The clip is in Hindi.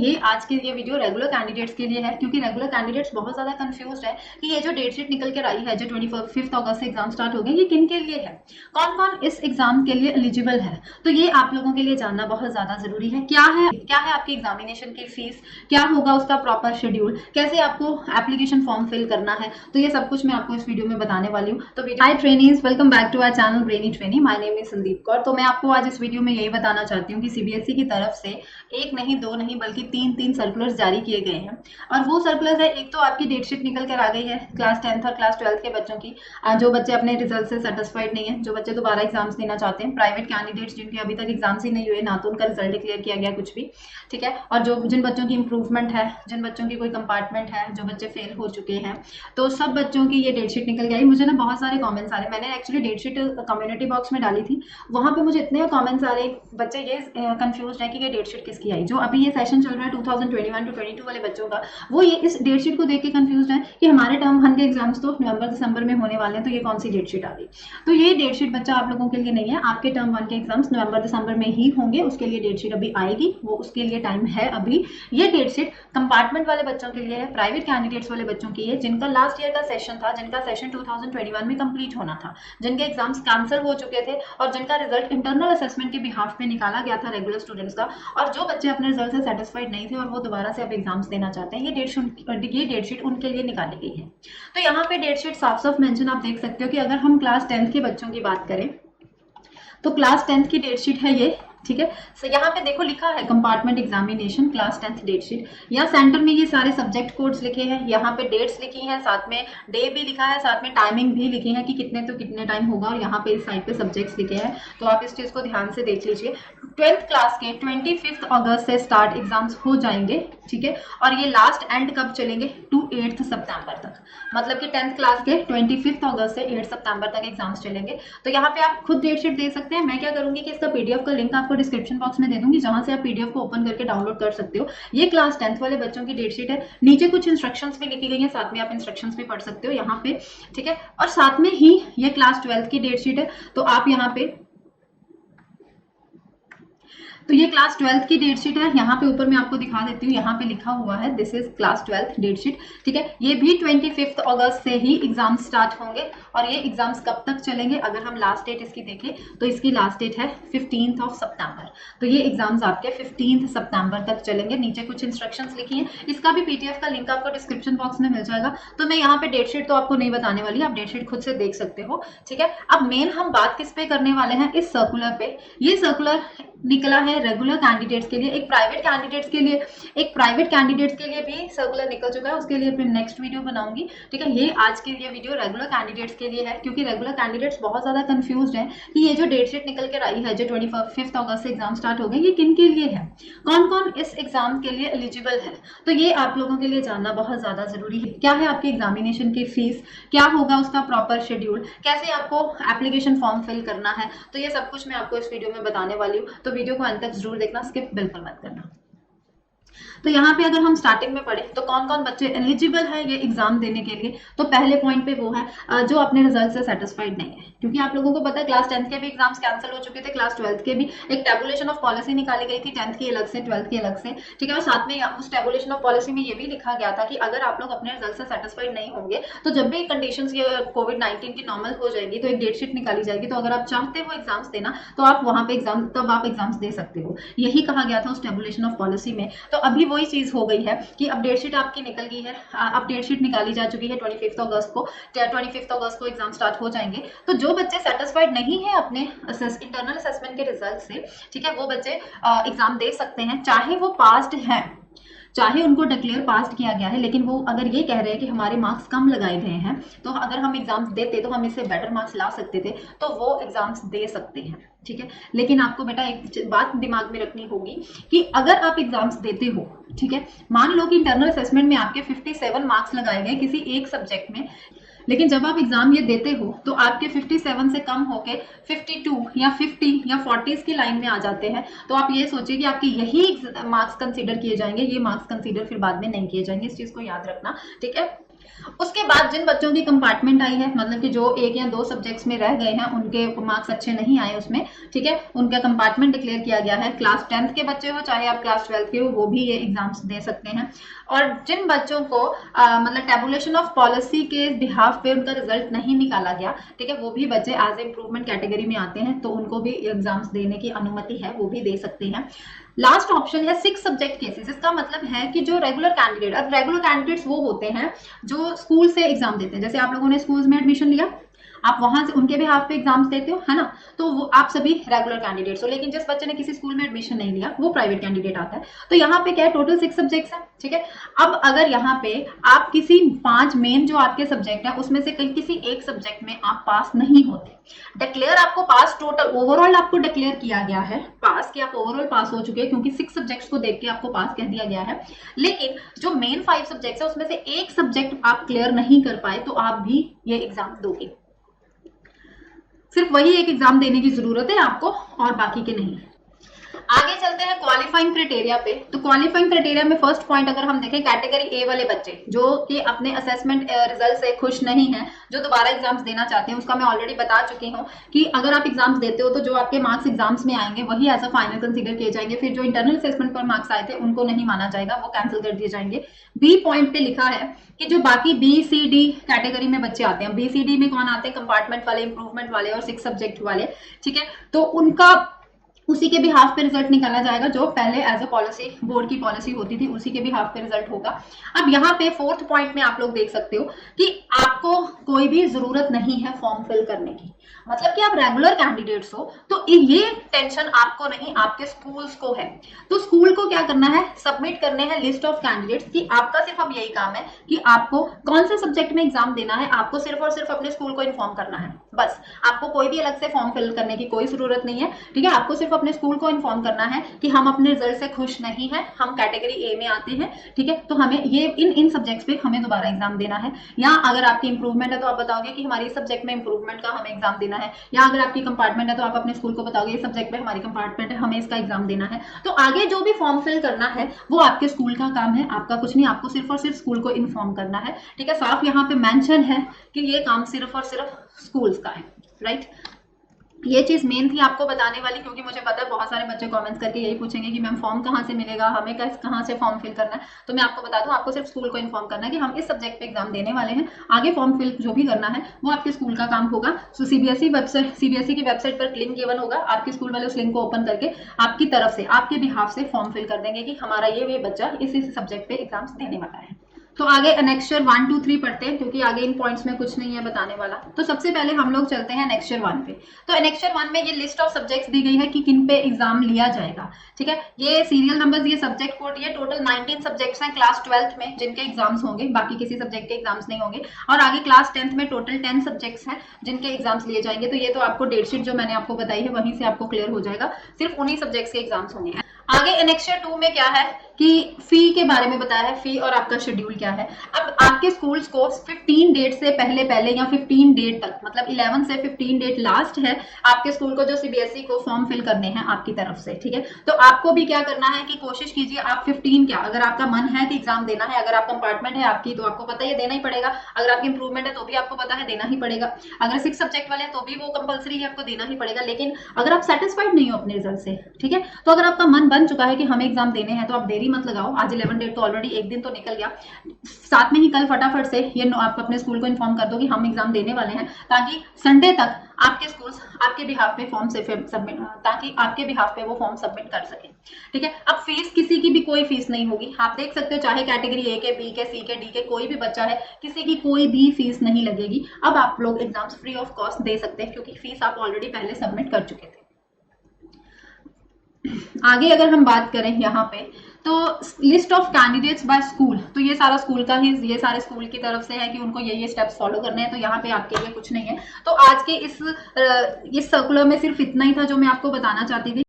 ये आज के ये वीडियो रेगुलर कैंडिडेट्स के लिए है, क्योंकि रेगुलर कैंडिडेट्स बहुत ज्यादा कंफ्यूज्ड है कि ये जो डेट शीट निकल कर आई है, जो 25 अगस्त से एग्जाम स्टार्ट हो गए, ये किन के लिए है, कौन कौन इस एग्जाम के लिए एलिजिबल है। तो ये आप लोगों के लिए जानना बहुत ज्यादा जरूरी है। क्या है आपकी एग्जामिनेशन की फीस, क्या होगा उसका प्रॉपर शेड्यूल, कैसे आपको एप्लीकेशन फॉर्म फिल करना है, तो ये सब कुछ मैं आपको इस वीडियो में बताने वाली हूँ। तो hi trainees, welcome back to our channel brainy trainee. My name is Sandeep Kaur. तो मैं आपको आज इस वीडियो में यही बताना चाहती हूँ कि सीबीएसई की तरफ से एक नहीं, दो नहीं, बल्कि तीन सर्कुलर्स जारी किए गए हैं। और वो सर्कुलर्स है, एक तो आपकी डेट शीट निकल कर आ गई है क्लास 10th और क्लास 12th के बच्चों की, जो बच्चे अपने रिजल्ट से सेटिस्फाइड नहीं है, जो बच्चे दोबारा एग्जाम्स देना चाहते हैं, प्राइवेट कैंडिडेट्स जिनके अभी तक एग्जाम्स ही नहीं हुए, ना तो उनका रिजल्ट डिक्लेयर किया गया कुछ भी, ठीक है। और जो जिन बच्चों की इंप्रूवमेंट है, जिन बच्चों की कोई कंपार्टमेंट है, जो बच्चे फेल हो चुके हैं, तो सब बच्चों की ये डेट शीट निकल गई। मुझे ना बहुत सारे कमेंट्स आ रहे, मैंने actually date sheet community box में डाली थी, वहां पे मुझे इतने कमेंट्स आ रहे, बच्चे ये कंफ्यूज है कि ये डेट शीट किसकी आई। जो अभी ये सेशन चल रहा है 2021 to 22 वाले बच्चों का, वो ये इस डेट शीट को देख के कंफ्यूज है कि हमारे टर्म 1 के एग्जाम्स तो नवंबर दिसंबर में होने वाले हैं, तो ये कौन सी डेट शीट आ गई। तो ये डेट शीट बच्चा आप लोगों के लिए नहीं है, आपके टर्म 1 के एग्जाम्स नवंबर दिसंबर में ही होंगे, उसके लिए डेट शीट अभी आएगी, वो उसके लिए टाइम है अभी। ये डेट शीट कंपार्टमेंट वाले बच्चों के लिए है, प्राइवेट कैंडिडेट्स वाले बच्चों के लिए, जिनका लास्ट ईयर का सेशन था, जिनका सेशन 2021 में कंप्लीट होना था, जिनके एग्जाम्स कैंसिल हो चुके थे और जिनका रिजल्ट इंटरनल असेसमेंट के बिहाफ पे निकाला गया था रेगुलर स्टूडेंट्स का, और जो बच्चे अपने रिजल्ट से सेटिस्फाइड नहीं थे और वो दोबारा से अब एग्जाम्स देना चाहते हैं, ये डेट शीट उनके लिए निकाली गई है। तो यहाँ पे डेट शीट साफ साफ मेंशन आप देख सकते हो कि अगर हम क्लास 10th के बच्चों की बात करें तो क्लास 10th की डेट शीट है ये, ठीक है। सो यहाँ पे देखो लिखा है compartment examination class 10th date sheet. यहाँ सेंटर में ये सारे सब्जेक्ट कोड्स लिखे हैं, यहाँ पे डेट्स लिखी हैं, साथ में डे भी लिखा है, साथ में टाइमिंग भी लिखी है कि कितने तो कितने टाइम होगा, और यहाँ पे इस साइड पे सब्जेक्ट्स लिखे हैं। तो आप इस चीज को ध्यान से देख लीजिए। 12th क्लास के 25 अगस्त से स्टार्ट एग्जाम्स हो जाएंगे, ठीक है। और ये लास्ट एंड कब चलेंगे, टू 8 सितंबर तक, मतलब कि 10th क्लास के 25 अगस्त से 8 सितंबर तक एग्जाम्स चलेंगे। तो यहाँ पे आप खुद डेट शीट दे सकते हैं। मैं क्या करूंगी कि इसका पीडीएफ का लिंक आपको डिस्क्रिप्शन बॉक्स में दे दूंगी, जहां से आप पीडीएफ को ओपन करके डाउनलोड कर सकते हो। ये क्लास 10th वाले बच्चों की डेट शीट है, नीचे कुछ इंस्ट्रक्शंस भी लिखी गई है, साथ में आप इंस्ट्रक्शंस भी पढ़ सकते हो यहाँ पे, ठीक है। और साथ में ही ये क्लास 12th की डेट शीट है, तो आप यहाँ पे, तो ये क्लास 12th की डेट शीट है, यहाँ पे ऊपर मैं आपको दिखा देती हूँ, यहाँ पे लिखा हुआ है this is class 12th date sheet, ठीक है। ये भी 25 अगस्त से ही एग्जाम स्टार्ट होंगे, और ये एग्जाम्स कब तक चलेंगे, अगर हम लास्ट डेट इसकी देखें तो इसकी लास्ट डेट है 15 सितंबर। तो ये एग्जाम्स आपके 15 सितंबर तक चलेंगे। नीचे कुछ इंस्ट्रक्शंस लिखी हैं, इसका भी पीडीएफ का लिंक आपको डिस्क्रिप्शन बॉक्स में मिल जाएगा। तो मैं यहाँ पे डेट शीट तो आपको नहीं बताने वाली, आप डेट शीट खुद से देख सकते हो, ठीक है। अब मेन हम बात किस पे करने वाले हैं, इस सर्कुलर पे। ये सर्कुलर निकला है रेगुलर कैंडिडेट्स के लिए, एक प्राइवेट कैंडिडेट्स के लिए भी सर्कुलर निकल चुका है, उसके लिए फिर नेक्स्ट वीडियो बनाऊंगी, ठीक है। ये आज के ये वीडियो रेगुलर कैंडिडेट्स के लिए है, क्योंकि रेगुलर कैंडिडेट्स बहुत ज्यादा कंफ्यूज्ड है कि ये जो डेट शीट निकल कर आई है, जो 25 अगस्त से एग्जाम स्टार्ट हो गए, ये किन के लिए है, कौन कौन इस एग्जाम के लिए एलिजिबल है। तो ये आप लोगों के लिए जानना बहुत ज्यादा जरूरी है। क्या है आपकी एग्जामिनेशन की फीस, क्या होगा उसका प्रॉपर शेड्यूल, कैसे आपको एप्लीकेशन फॉर्म फिल करना है, तो ये सब कुछ मैं आपको इस वीडियो में बताने वाली हूँ। तो वीडियो को अंत तक जरूर देखना, स्किप बिल्कुल मत करना। तो यहाँ पे अगर हम स्टार्टिंग में पढ़े तो कौन कौन बच्चे एलिजिबल है ये एग्जाम देने के लिए, तो पहले पॉइंट पे वो है जो अपने रिजल्ट से सेटिस्फाइड नहीं है, क्योंकि आप लोगों को पता है क्लास 10th के भी एग्जाम्स कैंसिल हो चुके थे, क्लास 12th के भी एक टेबुलेशन ऑफ पॉलिसी निकाली गई थी 10th की अलग से, 12th की अलग से, ठीक है। और साथ में उस टेबुलेशन ऑफ पॉलिसी में ये भी लिखा गया था कि अगर आप लोग अपने रिजल्ट से सेटिस्फाइड नहीं होंगे तो जब भी कंडीशन कोविड-19 की नॉर्मल हो जाएगी तो एक डेट शीट निकाली जाएगी, तो अगर आप चाहते हो एग्जाम्स देना तो आप वहां पे तब आप एग्जाम्स दे सकते हो, यही कहा गया था उस टेबुलेशन ऑफ पॉलिसी में। तो अभी वही चीज हो गई है कि अब डेट शीट आपकी निकल गई है, अब डेट शीट निकाली जा चुकी है 25 अगस्त को एग्जाम स्टार्ट हो जाएंगे। तो जो बच्चे सेटिस्फाइड नहीं है अपने इंटरनल असेसमेंट के रिजल्ट से, ठीक है, वो बच्चे एग्जाम दे सकते हैं, चाहे वो पास्ड हैं, चाहे उनको डिक्लेयर पास किया गया है, लेकिन वो अगर ये कह रहे हैं कि हमारे मार्क्स कम लगाए गए हैं, तो अगर हम एग्जाम्स देते तो हम इससे बेटर मार्क्स ला सकते थे, तो वो एग्जाम्स दे सकते हैं, ठीक है। लेकिन आपको बेटा एक बात दिमाग में रखनी होगी कि अगर आप एग्जाम्स देते हो, ठीक है, मान लो कि इंटरनल असेसमेंट में आपके 57 मार्क्स लगाए गए किसी एक सब्जेक्ट में, लेकिन जब आप एग्जाम ये देते हो तो आपके 57 से कम होके 52 या 50 या 40 की लाइन में आ जाते हैं, तो आप ये सोचिए कि आपके यही मार्क्स कंसीडर किए जाएंगे, ये मार्क्स कंसीडर फिर बाद में नहीं किए जाएंगे, इस चीज को याद रखना, ठीक है। उसके बाद जिन बच्चों की कंपार्टमेंट आई है, मतलब कि जो 1 या 2 सब्जेक्ट्स में रह गए हैं, उनके मार्क्स अच्छे नहीं आए उसमें, ठीक है, उनका कंपार्टमेंट डिक्लेयर किया गया है। क्लास 10th के बच्चे हो चाहे आप क्लास 12th के हो, वो भी ये एग्जाम्स दे सकते हैं। और जिन बच्चों को मतलब टेबुलेशन ऑफ पॉलिसी के बिहाफ पे उनका रिजल्ट नहीं निकाला गया, ठीक है, वो भी बच्चे एज इम्प्रूवमेंट कैटेगरी में आते हैं, तो उनको भी एग्जाम्स देने की अनुमति है, वो भी दे सकते हैं। लास्ट ऑप्शन है 6 सब्जेक्ट केसेस। इसका मतलब है कि जो रेगुलर कैंडिडेट, अब रेगुलर कैंडिडेट्स वो होते हैं जो स्कूल से एग्जाम देते हैं। जैसे आप लोगों ने स्कूल्स में एडमिशन लिया, आप वहां से उनके भी हाफ पे एग्जाम्स देते हो, है ना, तो वो आप सभी रेगुलर कैंडिडेट्स हो। लेकिन जिस बच्चे ने किसी स्कूल में एडमिशन नहीं लिया, वो प्राइवेट कैंडिडेट आता है। तो यहाँ पे क्या है, टोटल 6 सब्जेक्ट्स है, ठीक है। अब अगर यहाँ पे आप किसी 5 मेन जो आपके सब्जेक्ट है उसमें से किसी एक सब्जेक्ट में आप पास नहीं होते, डिक्लेयर आपको पास, टोटल ओवरऑल आपको डिक्लेयर किया गया है पास, कि आप ओवरऑल पास हो चुके हैं क्योंकि 6 सब्जेक्ट्स को देख के आपको पास कह दिया गया है। लेकिन जो मेन 5 सब्जेक्ट्स है उसमें से एक सब्जेक्ट आप क्लियर नहीं कर पाए, तो आप भी ये एग्जाम दोगे। सिर्फ वही एक एग्जाम देने की जरूरत है आपको, और बाकी के नहीं। आगे चलते हैं क्वालिफाइंग क्राइटेरिया पे। तो क्वालिफाइंग क्राइटेरिया में फर्स्ट पॉइंट अगर हम देखें, कैटेगरी ए वाले बच्चे जो कि अपने असेसमेंट रिजल्ट से खुश नहीं हैं, जो दोबारा एग्जाम्स देना चाहते हैं, उसका मैं ऑलरेडी बता चुकी हूँ कि अगर आप एग्जाम्स देते हो तो जो आपके मार्क्स एग्जाम्स में आएंगे वही एज अ फाइनल कंसीडर किए जाएंगे। फिर जो इंटरनल असेसमेंट पर मार्क्स आए थे उनको नहीं माना जाएगा, वो कैंसिल कर दिए जाएंगे। बी पॉइंट पे लिखा है कि जो बाकी बी सी डी कैटेगरी में बच्चे आते हैं, बी सी डी में कौन आते हैं, कंपार्टमेंट वाले, इंप्रूवमेंट वाले और 6 सब्जेक्ट वाले, ठीक है, तो उनका उसी के भी हाफ पे रिजल्ट निकाला जाएगा जो पहले एज अ पॉलिसी, बोर्ड की पॉलिसी होती थी, उसी के भी हाफ पे रिजल्ट होगा। अब यहाँ पे 4th पॉइंट में आप लोग देख सकते हो कि आपको कोई भी जरूरत नहीं है फॉर्म फिल करने की, मतलब कि आप रेगुलर कैंडिडेट्स हो, तो ये टेंशन आपको नहीं, आपके स्कूल्स को है। तो स्कूल को क्या करना है, सबमिट करने हैं लिस्ट ऑफ कैंडिडेट्स, कि आपका सिर्फ अब यही काम है कि आपको कौन से सब्जेक्ट में एग्जाम देना है, आपको सिर्फ और सिर्फ अपने स्कूल को इन्फॉर्म करना है, बस। आपको कोई भी अलग से फॉर्म फिल करने की कोई जरूरत नहीं है, ठीक है। आपको सिर्फ अपने स्कूल को इन्फॉर्म करना है कि हम अपने रिजल्ट से खुश नहीं हैं, हम कैटेगरी ए में आते हैं, ठीक है, तो हमें ये इन सब्जेक्ट्स पे हमें दोबारा एग्जाम देना है। या अगर आपकी इंप्रूवमेंट है तो आप बताओगे कि हमारी इस सब्जेक्ट में इंप्रूवमेंट का हमें एग्जाम देना है। या अगर आपकी कंपार्टमेंट है तो आप अपने स्कूल को बताओगे इस सब्जेक्ट में हमारी कंपार्टमेंट है, हमें इसका एग्जाम देना है। तो आगे जो भी फॉर्म फिल करना है वो आपके स्कूल का काम है, आपका कुछ नहीं, आपको सिर्फ और सिर्फ स्कूल को इन्फॉर्म करना है, ठीक है। साफ यहाँ पे मेंशन है कि ये काम सिर्फ और सिर्फ स्कूल्स का है, राइट। ये चीज मेन थी आपको बताने वाली, क्योंकि मुझे पता है बहुत सारे बच्चे कमेंट्स करके यही पूछेंगे कि मैम फॉर्म कहाँ से मिलेगा, हमें कहाँ से फॉर्म फिल करना है। तो मैं आपको बता दूं, आपको सिर्फ स्कूल को इन्फॉर्म करना है कि हम इस सब्जेक्ट पे एग्जाम देने वाले हैं, आगे फॉर्म फिल जो भी करना है वो आपके स्कूल का काम होगा। सो सीबीएसई की वेबसाइट पर लिंक गिवन होगा, आपके स्कूल वाले उस लिंक को ओपन करके आपकी तरफ से, आपके बिहाफ से फॉर्म फिल कर देंगे कि हमारा ये बच्चा इस सब्जेक्ट पे एग्जाम्स देने वाला है। तो आगे एनेक्स्चर 1 2 3 पढ़ते हैं, क्योंकि आगे इन पॉइंट्स में कुछ नहीं है बताने वाला। तो सबसे पहले हम लोग चलते हैं एनेक्स्चर 1 पे। तो एनेक्स्चर 1 में ये लिस्ट ऑफ सब्जेक्ट्स दी गई है कि किन पे एग्जाम लिया जाएगा, ठीक है। ये सीरियल नंबर्स, ये सब्जेक्ट कोड, ये टोटल 19 सब्जेक्ट्स हैं क्लास 12th में जिनके एग्जाम्स होंगे, बाकी किसी सब्जेक्ट के एग्जाम्स नहीं होंगे। और आगे क्लास 10th में टोटल 10 सब्जेक्ट्स हैं जिनके एग्जाम्स लिए जाएंगे। तो ये तो आपको डेटशीट जो मैंने आपको बताई है वहीं से आपको क्लियर हो जाएगा, सिर्फ उन्हीं सब्जेक्ट्स के एग्जाम्स होंगे। आगे एनेक्स्चर 2 में क्या है कि फी के बारे में बताया है, फी और आपका शेड्यूल क्या है। अब आपके स्कूल्स को 15 डेट से पहले या 15 डेट तक, मतलब 11 से 15 डेट लास्ट है आपके स्कूल को जो सीबीएसई को फॉर्म फिल करने हैं आपकी तरफ से, ठीक है। तो आपको भी क्या करना है कि कोशिश कीजिए आप 15 क्या, अगर आपका मन है कि एग्जाम देना है, अगर आप कंपार्टमेंट है आपकी तो आपको पता है देना ही पड़ेगा, अगर आपकी इंप्रूवमेंट है तो भी आपको पता है देना ही पड़ेगा, अगर 6 सब्जेक्ट वाले तो भी वो कंपलसरी है, आपको देना ही पड़ेगा। लेकिन अगर आप सेटिस्फाइड नहीं हो अपने रिजल्ट से, ठीक है, तो अगर आपका मन बन चुका है कि हमें एग्जाम देने हैं तो आप देरी मत लगाओ। आज 11 डेट तो ऑलरेडी एक दिन तो निकल गया, साथ में ही कल फटाफट से ये आप अपने स्कूल को इन्फॉर्म कर दो कि हम एग्जाम देने वाले हैं, ताकि संडे तक आपके स्कूल्स आपके बिहाफ पे फॉर्म से सबमिट, ताकि आपके बिहाफ पे वो फॉर्म सबमिट कर सके, ठीक है। अब फीस, किसी की भी कोई फीस नहीं होगी, आप देख सकते हो, चाहे कैटेगरी ए के, बी के, सी के, डी के कोई भी बच्चा है, किसी की कोई भी फीस नहीं लगेगी। अब आप लोग एग्जाम्स फ्री ऑफ कॉस्ट दे सकते हैं क्योंकि फीस आप ऑलरेडी पहले सबमिट कर चुके थे। आगे अगर हम बात करें यहाँ पे, तो list of candidates by school, तो ये सारा स्कूल का ही, ये सारे स्कूल की तरफ से है कि उनको ये स्टेप्स फॉलो करने हैं। तो यहाँ पे आपके लिए कुछ नहीं है। तो आज के इस सर्कुलर में सिर्फ इतना ही था जो मैं आपको बताना चाहती थी।